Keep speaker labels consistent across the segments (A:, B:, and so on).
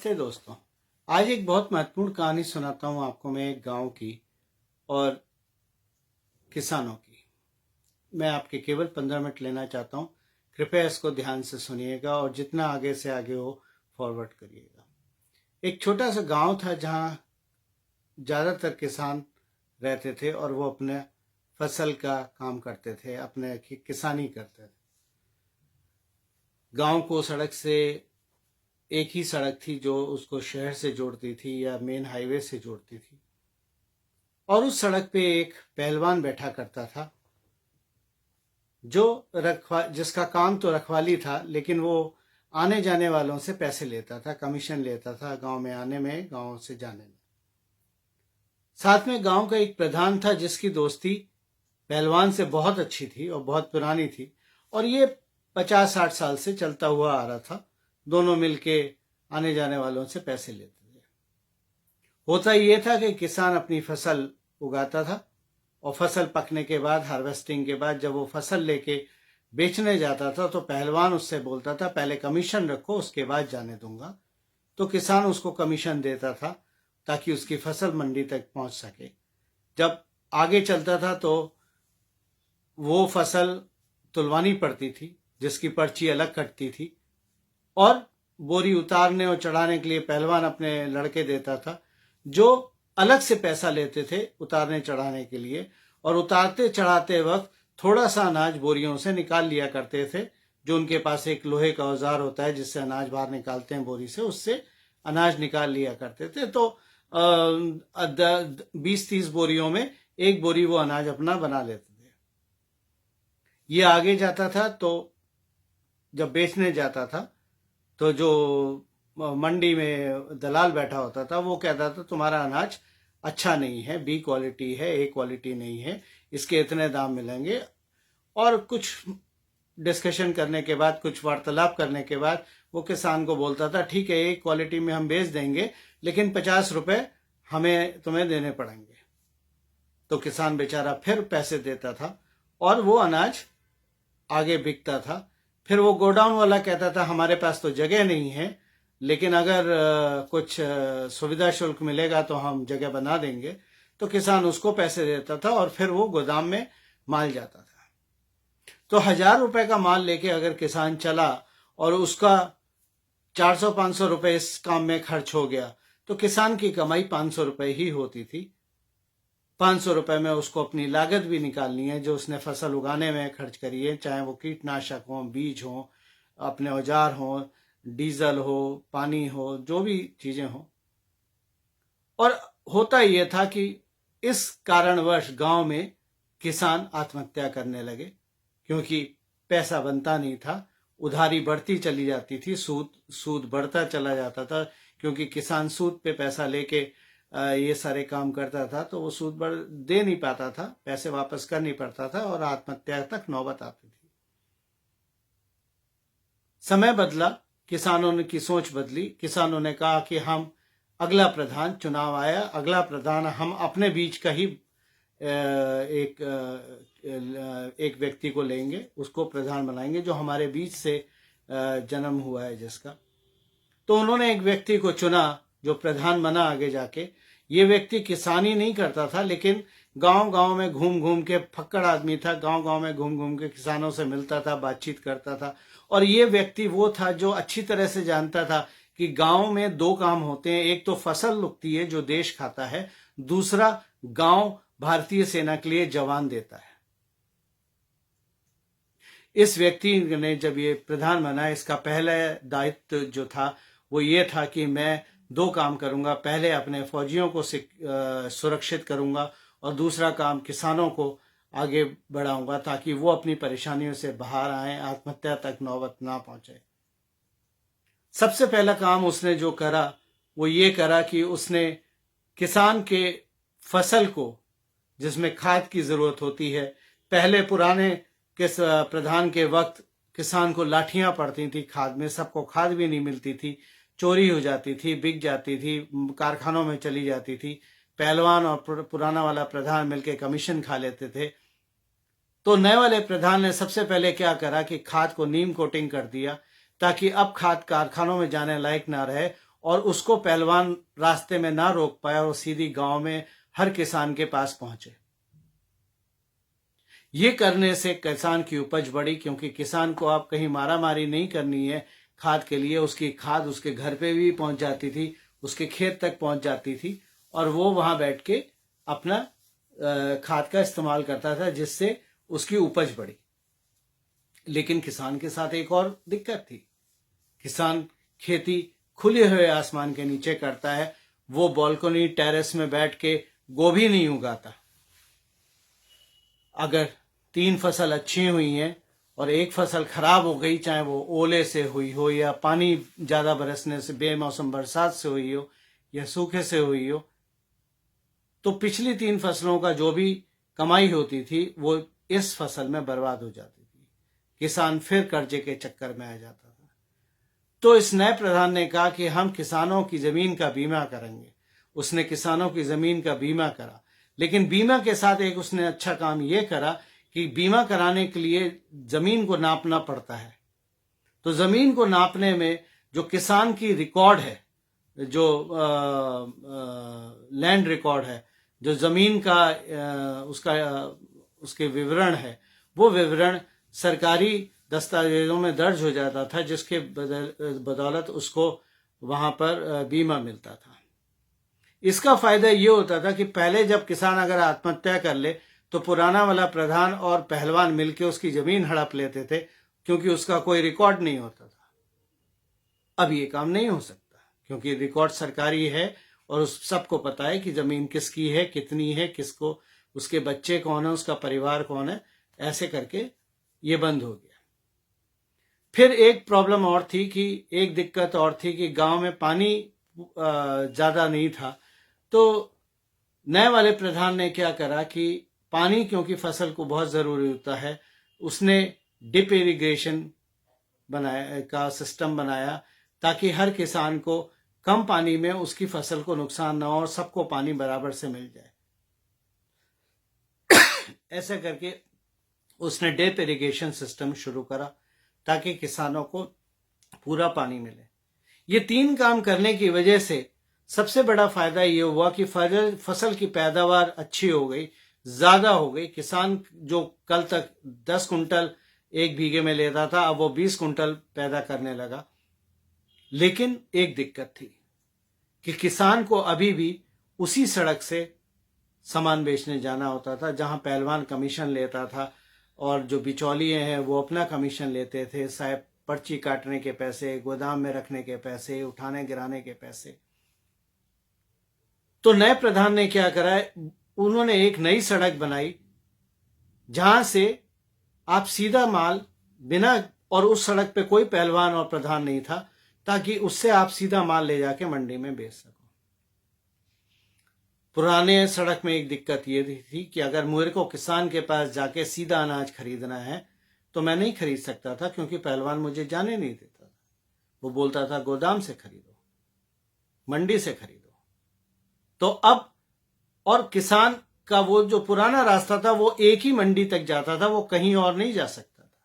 A: नमस्ते दोस्तों। आज एक बहुत महत्वपूर्ण कहानी सुनाता हूँ आपको मैं एक गांव की और किसानों की। मैं आपके केवल 15 मिनट लेना चाहता हूँ। कृपया इसको ध्यान से सुनिएगा और जितना आगे से आगे हो फॉरवर्ड करिएगा। एक छोटा सा गांव था जहाँ ज़्यादातर किसान रहते थे और वो अपने फसल का काम करते थे, अपने किसानी करते थे। गांव को सड़क से एक ही सड़क थी जो उसको शहर से जोड़ती थी या मेन हाईवे से जोड़ती थी, और उस सड़क पे एक पहलवान बैठा करता था जो जिसका काम तो रखवाली था, लेकिन वो आने जाने वालों से पैसे लेता था, कमीशन लेता था गांव में आने में, गांव से जाने में। साथ में गांव का एक प्रधान था जिसकी दोस्ती पहलवान से बहुत अच्छी थी और बहुत पुरानी थी, और ये 50-60 साल से चलता हुआ आ रहा था। दोनों मिलके आने जाने वालों से पैसे लेते थे। होता ये था कि किसान अपनी फसल उगाता था और फसल पकने के बाद, हार्वेस्टिंग के बाद, जब वो फसल लेके बेचने जाता था तो पहलवान उससे बोलता था पहले कमीशन रखो, उसके बाद जाने दूंगा। तो किसान उसको कमीशन देता था ताकि उसकी फसल मंडी तक पहुंच सके। जब आगे चलता था तो वो फसल तुलवानी पड़ती थी, जिसकी पर्ची अलग कटती थी, और बोरी उतारने और चढ़ाने के लिए पहलवान अपने लड़के देता था जो अलग से पैसा लेते थे उतारने चढ़ाने के लिए, और उतारते चढ़ाते वक्त थोड़ा सा अनाज बोरियों से निकाल लिया करते थे। जो उनके पास एक लोहे का औजार होता है जिससे अनाज बाहर निकालते हैं बोरी से, उससे अनाज निकाल लिया करते थे। तो 20-30 बोरियों में एक बोरी वो अनाज अपना बना लेते थे। ये आगे जाता था तो जब बेचने जाता था तो जो मंडी में दलाल बैठा होता था वो कहता था तुम्हारा अनाज अच्छा नहीं है, बी क्वालिटी है, ए क्वालिटी नहीं है, इसके इतने दाम मिलेंगे। और कुछ डिस्कशन करने के बाद, कुछ वार्तालाप करने के बाद वो किसान को बोलता था ठीक है, ए क्वालिटी में हम बेच देंगे, लेकिन 50 रुपए हमें तुम्हें देने पड़ेंगे। तो किसान बेचारा फिर पैसे देता था और वो अनाज आगे बिकता था। फिर वो गोडाउन वाला कहता था हमारे पास तो जगह नहीं है, लेकिन अगर कुछ सुविधा शुल्क मिलेगा तो हम जगह बना देंगे। तो किसान उसको पैसे देता था और फिर वो गोदाम में माल जाता था। तो 1000 रुपए का माल लेके अगर किसान चला और उसका 400-500 रुपए इस काम में खर्च हो गया तो किसान की कमाई 500 रुपए ही होती थी। 500 रुपए में उसको अपनी लागत भी निकालनी है जो उसने फसल उगाने में खर्च करी है, चाहे वो कीटनाशक हो, बीज हो, अपने औजार हो, डीजल हो, पानी हो, जो भी चीजें हो। और होता यह था कि इस कारणवश गांव में किसान आत्महत्या करने लगे, क्योंकि पैसा बनता नहीं था, उधारी बढ़ती चली जाती थी, सूद बढ़ता चला जाता था, क्योंकि किसान सूद पे पैसा लेके ये सारे काम करता था, तो वो सूद दे नहीं पाता था, पैसे वापस कर नहीं पाता था और आत्महत्या तक नौबत आती थी। समय बदला, किसानों की सोच बदली। किसानों ने कहा कि हम अगला प्रधान, चुनाव आया, अगला प्रधान हम अपने बीच का ही एक व्यक्ति को लेंगे, उसको प्रधान बनाएंगे जो हमारे बीच से जन्म हुआ है जिसका। तो उन्होंने एक व्यक्ति को चुना जो प्रधान बना आगे जाके। ये व्यक्ति किसानी नहीं करता था, लेकिन गांव गांव में घूम घूम के, फक्कड़ आदमी था, गांव गांव में घूम घूम के किसानों से मिलता था, बातचीत करता था। और ये व्यक्ति वो था जो अच्छी तरह से जानता था कि गांव में दो काम होते हैं, एक तो फसल उगती है जो देश खाता है, दूसरा गांव भारतीय सेना के लिए जवान देता है। इस व्यक्ति ने जब ये प्रधान बना, इसका पहला दायित्व जो था वो ये था कि मैं दो काम करूंगा, पहले अपने फौजियों को सुरक्षित करूंगा और दूसरा काम किसानों को आगे बढ़ाऊंगा ताकि वो अपनी परेशानियों से बाहर आए, आत्महत्या तक नौबत ना पहुंचे। सबसे पहला काम उसने जो करा वो ये करा कि उसने किसान के फसल को, जिसमें खाद की जरूरत होती है, पहले पुराने प्रधान के वक्त किसान को लाठियां पड़ती थी खाद में, सबको खाद भी नहीं मिलती थी, चोरी हो जाती थी, बिक जाती थी, कारखानों में चली जाती थी, पहलवान और पुराना वाला प्रधान मिलकर कमीशन खा लेते थे। तो नए वाले प्रधान ने सबसे पहले क्या करा कि खाद को नीम कोटिंग कर दिया ताकि अब खाद कारखानों में जाने लायक ना रहे और उसको पहलवान रास्ते में ना रोक पाया और सीधी गांव में हर किसान के पास पहुंचे। ये करने से किसान की उपज बढ़ी, क्योंकि किसान को आप कहीं मारामारी नहीं करनी है खाद के लिए, उसकी खाद उसके घर पे भी पहुंच जाती थी, उसके खेत तक पहुंच जाती थी और वो वहां बैठ के अपना खाद का इस्तेमाल करता था, जिससे उसकी उपज बढ़ी। लेकिन किसान के साथ एक और दिक्कत थी। किसान खेती खुले हुए आसमान के नीचे करता है, वो बालकनी टेरेस में बैठ के गोभी नहीं उगाता। अगर 3 फसल अच्छी हुई हैं और एक फसल खराब हो गई, चाहे वो ओले से हुई हो या पानी ज्यादा बरसने से, बेमौसम बरसात से हुई हो या सूखे से हुई हो, तो पिछली 3 फसलों का जो भी कमाई होती थी वो इस फसल में बर्बाद हो जाती थी। किसान फिर कर्जे के चक्कर में आ जाता था। तो इस नए प्रधान ने कहा कि हम किसानों की जमीन का बीमा करेंगे। उसने किसानों की जमीन का बीमा करा, लेकिन बीमा के साथ एक उसने अच्छा काम यह करा कि बीमा कराने के लिए जमीन को नापना पड़ता है। तो जमीन को नापने में जो किसान की रिकॉर्ड है, जो लैंड रिकॉर्ड है, जो जमीन का उसके विवरण है, वो विवरण सरकारी दस्तावेजों में दर्ज हो जाता था, जिसके बदौलत उसको वहां पर बीमा मिलता था। इसका फायदा ये होता था कि पहले जब किसान अगर आत्महत्या कर ले तो पुराना वाला प्रधान और पहलवान मिलके उसकी जमीन हड़प लेते थे, क्योंकि उसका कोई रिकॉर्ड नहीं होता था। अब ये काम नहीं हो सकता, क्योंकि रिकॉर्ड सरकारी है और उस सबको पता है कि जमीन किसकी है, कितनी है, किसको, उसके बच्चे कौन है, उसका परिवार कौन है। ऐसे करके ये बंद हो गया। फिर एक प्रॉब्लम और थी कि एक दिक्कत और थी कि गांव में पानी ज्यादा नहीं था। तो नए वाले प्रधान ने क्या करा कि पानी, क्योंकि फसल को बहुत जरूरी होता है, उसने डिप इरिगेशन का सिस्टम बनाया, ताकि हर किसान को कम पानी में उसकी फसल को नुकसान ना हो और सबको पानी बराबर से मिल जाए। ऐसा करके उसने डिप इरिगेशन सिस्टम शुरू करा, ताकि किसानों को पूरा पानी मिले। ये 3 काम करने की वजह से सबसे बड़ा फायदा ये हुआ कि फसल की पैदावार अच्छी हो गई, ज्यादा हो गई। किसान जो कल तक 10 कुंटल एक बीघे में लेता था, अब वो 20 कुंटल पैदा करने लगा। लेकिन एक दिक्कत थी कि किसान को अभी भी उसी सड़क से सामान बेचने जाना होता था जहां पहलवान कमीशन लेता था, और जो बिचौलिए हैं वो अपना कमीशन लेते थे, साहब पर्ची काटने के पैसे, गोदाम में रखने के पैसे, उठाने गिराने के पैसे। तो नए प्रधान ने क्या करा, उन्होंने एक नई सड़क बनाई जहां से आप सीधा माल बिना, और उस सड़क पे कोई पहलवान और प्रधान नहीं था, ताकि उससे आप सीधा माल ले जाके मंडी में बेच सको। पुराने सड़क में एक दिक्कत ये थी कि अगर मेरे को किसान के पास जाके सीधा अनाज खरीदना है तो मैं नहीं खरीद सकता था, क्योंकि पहलवान मुझे जाने नहीं देता था। वो बोलता था गोदाम से खरीदो, मंडी से खरीदो। तो अब, और किसान का वो जो पुराना रास्ता था वो एक ही मंडी तक जाता था, वो कहीं और नहीं जा सकता था।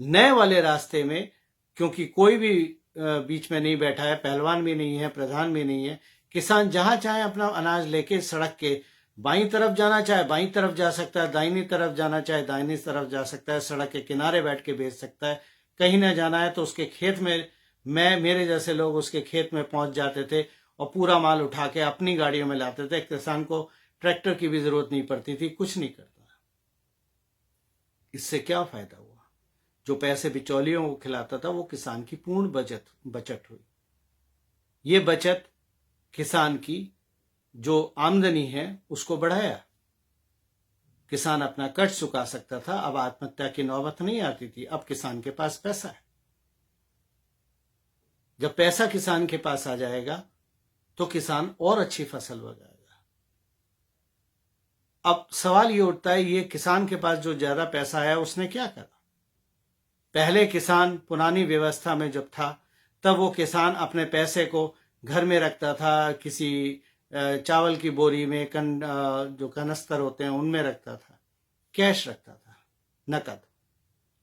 A: नए वाले रास्ते में क्योंकि कोई भी बीच में नहीं बैठा है, पहलवान भी नहीं है, प्रधान भी नहीं है, किसान जहां चाहे अपना अनाज लेके सड़क के बाईं तरफ जाना चाहे बाईं तरफ जा सकता है, दाहिनी तरफ जाना चाहे दाहिनी तरफ जा सकता है, सड़क के किनारे बैठ के बेच सकता है। कहीं ना जाना है तो उसके खेत में, मेरे जैसे लोग उसके खेत में पहुंच जाते थे और पूरा माल उठा के अपनी गाड़ियों में लाते थे। किसान को ट्रैक्टर की भी जरूरत नहीं पड़ती थी, कुछ नहीं करता। इससे क्या फायदा हुआ, जो पैसे बिचौलियों को खिलाता था वो किसान की पूर्ण बचत हुई। ये बचत किसान की जो आमदनी है उसको बढ़ाया। किसान अपना कर्ज चुका सकता था, अब आत्महत्या की नौबत नहीं आती थी। अब किसान के पास पैसा है। जब पैसा किसान के पास आ जाएगा तो किसान और अच्छी फसल उगाएगा। अब सवाल ये उठता है, ये किसान के पास जो ज्यादा पैसा है उसने क्या करा? पहले किसान पुरानी व्यवस्था में जब था तब वो किसान अपने पैसे को घर में रखता था, किसी चावल की बोरी में, जो कनस्तर होते हैं उनमें रखता था, कैश रखता था, नकद।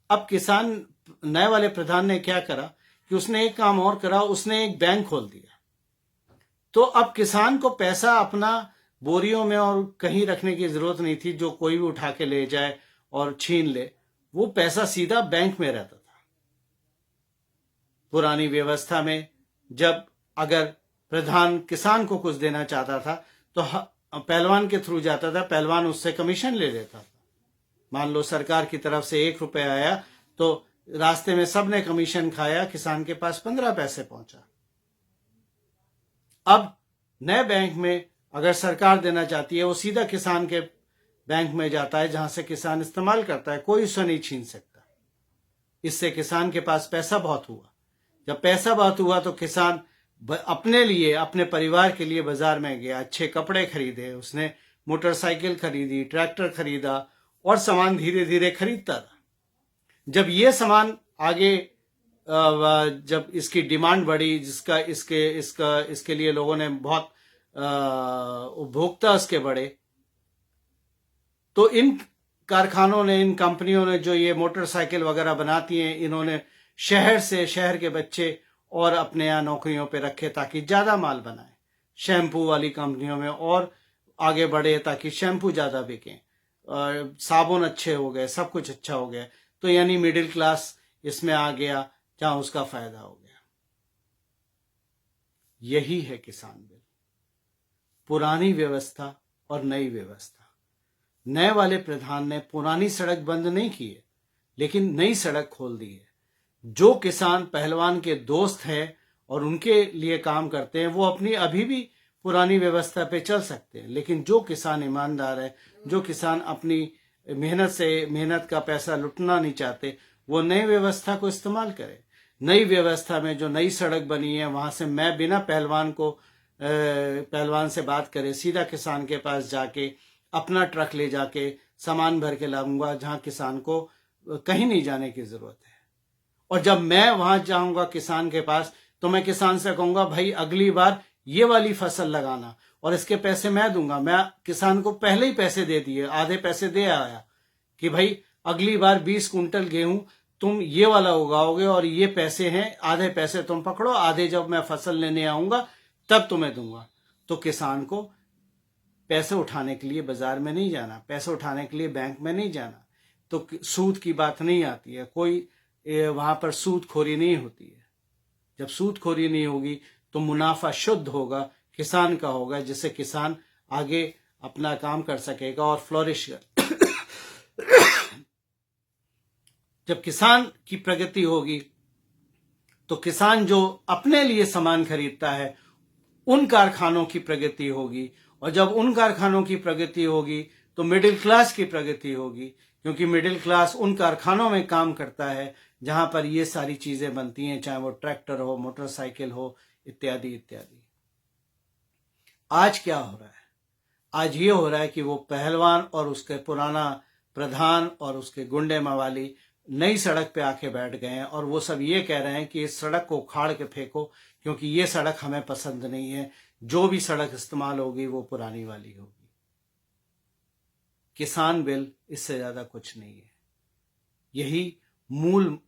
A: अब किसान, नए वाले प्रधान ने क्या करा कि उसने एक काम और करा, उसने एक बैंक खोल दिया। तो अब किसान को पैसा अपना बोरियों में और कहीं रखने की जरूरत नहीं थी जो कोई भी उठा के ले जाए और छीन ले। वो पैसा सीधा बैंक में रहता था। पुरानी व्यवस्था में जब अगर प्रधान किसान को कुछ देना चाहता था तो पहलवान के थ्रू जाता था, पहलवान उससे कमीशन ले लेता था। मान लो सरकार की तरफ से 1 रुपया आया तो रास्ते में सबने कमीशन खाया, किसान के पास 15 पैसे पहुंचा। अब नए बैंक में अगर सरकार देना चाहती है, वो सीधा किसान के बैंक में जाता है जहां से किसान इस्तेमाल करता है, कोई उसे नहीं छीन सकता। इससे किसान के पास पैसा बहुत हुआ। जब पैसा बहुत हुआ तो किसान अपने लिए, अपने परिवार के लिए बाजार में गया, अच्छे कपड़े खरीदे, उसने मोटरसाइकिल खरीदी, ट्रैक्टर खरीदा और सामान धीरे धीरे खरीदता रहा। जब ये सामान आगे जब इसकी डिमांड बढ़ी, जिसका इसके लिए लोगों ने बहुत उपभोक्ता इसके बढ़े, तो इन कारखानों ने, इन कंपनियों ने जो ये मोटरसाइकिल वगैरह बनाती हैं, इन्होंने शहर के बच्चे और अपने यहाँ नौकरियों पे रखे ताकि ज्यादा माल बनाए। शैम्पू वाली कंपनियों में और आगे बढ़े ताकि शैम्पू ज्यादा बिके, साबुन अच्छे हो गए, सब कुछ अच्छा हो गया। तो यानी मिडिल क्लास इसमें आ गया जहां उसका फायदा हो गया। यही है किसान बिल। पुरानी व्यवस्था और नई व्यवस्था। नए वाले प्रधान ने पुरानी सड़क बंद नहीं की है, लेकिन नई सड़क खोल दी है। जो किसान पहलवान के दोस्त हैं और उनके लिए काम करते हैं, वो अपनी अभी भी पुरानी व्यवस्था पे चल सकते हैं। लेकिन जो किसान ईमानदार है, जो किसान अपनी मेहनत का पैसा लुटना नहीं चाहते, वो नई व्यवस्था को इस्तेमाल करें। नई व्यवस्था में जो नई सड़क बनी है, वहां से मैं बिना पहलवान से बात करे सीधा किसान के पास जाके अपना ट्रक ले जाके सामान भर के लाऊंगा, जहां किसान को कहीं नहीं जाने की जरूरत है। और जब मैं वहां जाऊंगा किसान के पास, तो मैं किसान से कहूंगा, भाई अगली बार ये वाली फसल लगाना और इसके पैसे मैं दूंगा। मैं किसान को पहले ही पैसे दे दिए, आधे पैसे दे आया कि भाई अगली बार 20 कुंटल गेहूं तुम ये वाला उगाओगे और ये पैसे हैं, आधे पैसे तुम पकड़ो, आधे जब मैं फसल लेने आऊंगा तब तुम्हें दूंगा। तो किसान को पैसे उठाने के लिए बाजार में नहीं जाना, पैसे उठाने के लिए बैंक में नहीं जाना, तो सूद की बात नहीं आती है, कोई वहां पर सूदखोरी नहीं होती है। जब सूदखोरी नहीं होगी तो मुनाफा शुद्ध होगा, किसान का होगा, जिससे किसान आगे अपना काम कर सकेगा और फ्लोरिश कर। जब किसान की प्रगति होगी तो किसान जो अपने लिए सामान खरीदता है, उन कारखानों की प्रगति होगी। और जब उन कारखानों की प्रगति होगी तो मिडिल क्लास की प्रगति होगी, क्योंकि मिडिल क्लास उन कारखानों में काम करता है जहां पर ये सारी चीजें बनती हैं, चाहे वो ट्रैक्टर हो, मोटरसाइकिल हो, इत्यादि इत्यादि। आज क्या हो रहा है? आज ये हो रहा है कि वो पहलवान और उसके पुराना प्रधान और उसके गुंडे मवाली नई सड़क पे आके बैठ गए हैं और वो सब ये कह रहे हैं कि इस सड़क को उखाड़ के फेंको, क्योंकि ये सड़क हमें पसंद नहीं है, जो भी सड़क इस्तेमाल होगी वो पुरानी वाली होगी। किसान बिल इससे ज्यादा कुछ नहीं है। यही मूल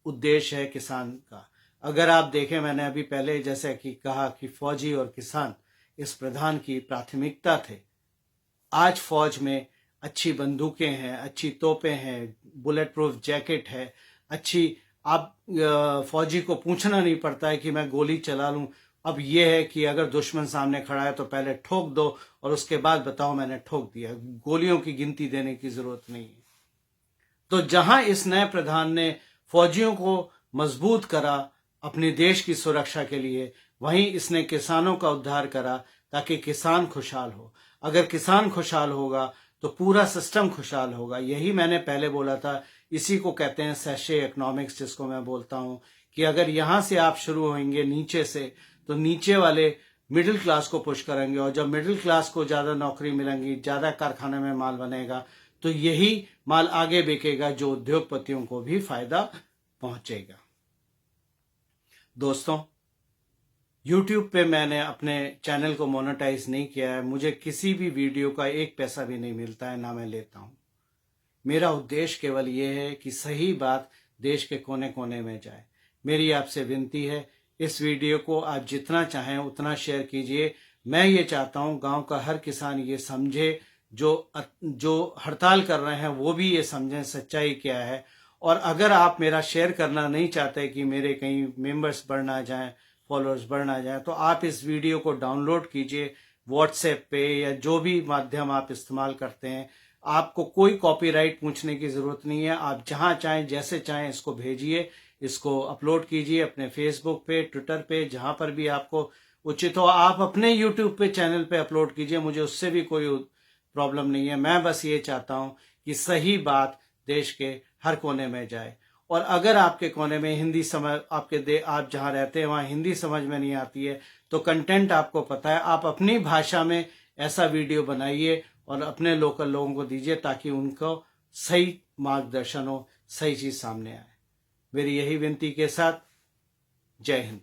A: उद्देश्य है किसान का। अगर आप देखें, मैंने अभी पहले जैसे कि कहा कि फौजी और किसान इस प्रधान की प्राथमिकता थे। आज फौज में अच्छी बंदूकें हैं, अच्छी तोपें हैं, बुलेट प्रूफ जैकेट है, अच्छी, आप फौजी को पूछना नहीं पड़ता है कि मैं गोली चला लूं। अब यह है कि अगर दुश्मन सामने खड़ा है तो पहले ठोक दो और उसके बाद बताओ मैंने ठोक दिया। गोलियों की गिनती देने की जरूरत नहीं है। तो जहां इस नए प्रधान ने फौजियों को मजबूत करा अपने देश की सुरक्षा के लिए, वहीं इसने किसानों का उद्धार करा ताकि किसान खुशहाल हो। अगर किसान खुशहाल होगा तो पूरा सिस्टम खुशहाल होगा। यही मैंने पहले बोला था, इसी को कहते हैं सैशे इकोनॉमिक्स, जिसको मैं बोलता हूं कि अगर यहां से आप शुरू होंगे नीचे से, तो नीचे वाले मिडिल क्लास को पुश करेंगे, और जब मिडिल क्लास को ज्यादा नौकरी मिलेंगी, ज्यादा कारखाने में माल बनेगा, तो यही माल आगे बिकेगा जो उद्योगपतियों को भी फायदा पहुंचेगा। दोस्तों, YouTube पे मैंने अपने चैनल को मोनेटाइज नहीं किया है। मुझे किसी भी वीडियो का 1 पैसा भी नहीं मिलता है, ना मैं लेता हूं। मेरा उद्देश्य केवल ये है कि सही बात देश के कोने कोने में जाए। मेरी आपसे विनती है, इस वीडियो को आप जितना चाहें उतना शेयर कीजिए। मैं ये चाहता हूँ गांव का हर किसान ये समझे, जो हड़ताल कर रहे हैं वो भी ये समझें सच्चाई क्या है। और अगर आप मेरा शेयर करना नहीं चाहते कि मेरे कहीं मेंबर्स बढ़ ना जाएं, फॉलोअर्स बढ़ ना जाएं, तो आप इस वीडियो को डाउनलोड कीजिए व्हाट्सएप पे या जो भी माध्यम आप इस्तेमाल करते हैं। आपको कोई कॉपीराइट पूछने की जरूरत नहीं है। आप जहां चाहें जैसे चाहें इसको भेजिए, इसको अपलोड कीजिए अपने फेसबुक पे, ट्विटर पे, जहां पर भी आपको उचित हो। आप अपने यूट्यूब पे चैनल पे अपलोड कीजिए, मुझे उससे भी कोई प्रॉब्लम नहीं है। मैं बस ये चाहता हूं कि सही बात देश के हर कोने में जाए। और अगर आपके कोने में हिंदी समझ, आप जहां रहते हैं वहां हिंदी समझ में नहीं आती है, तो कंटेंट आपको पता है, आप अपनी भाषा में ऐसा वीडियो बनाइए और अपने लोकल लोगों को दीजिए ताकि उनको सही मार्गदर्शन हो, सही चीज सामने आए। मेरी यही विनती के साथ जय हिंद।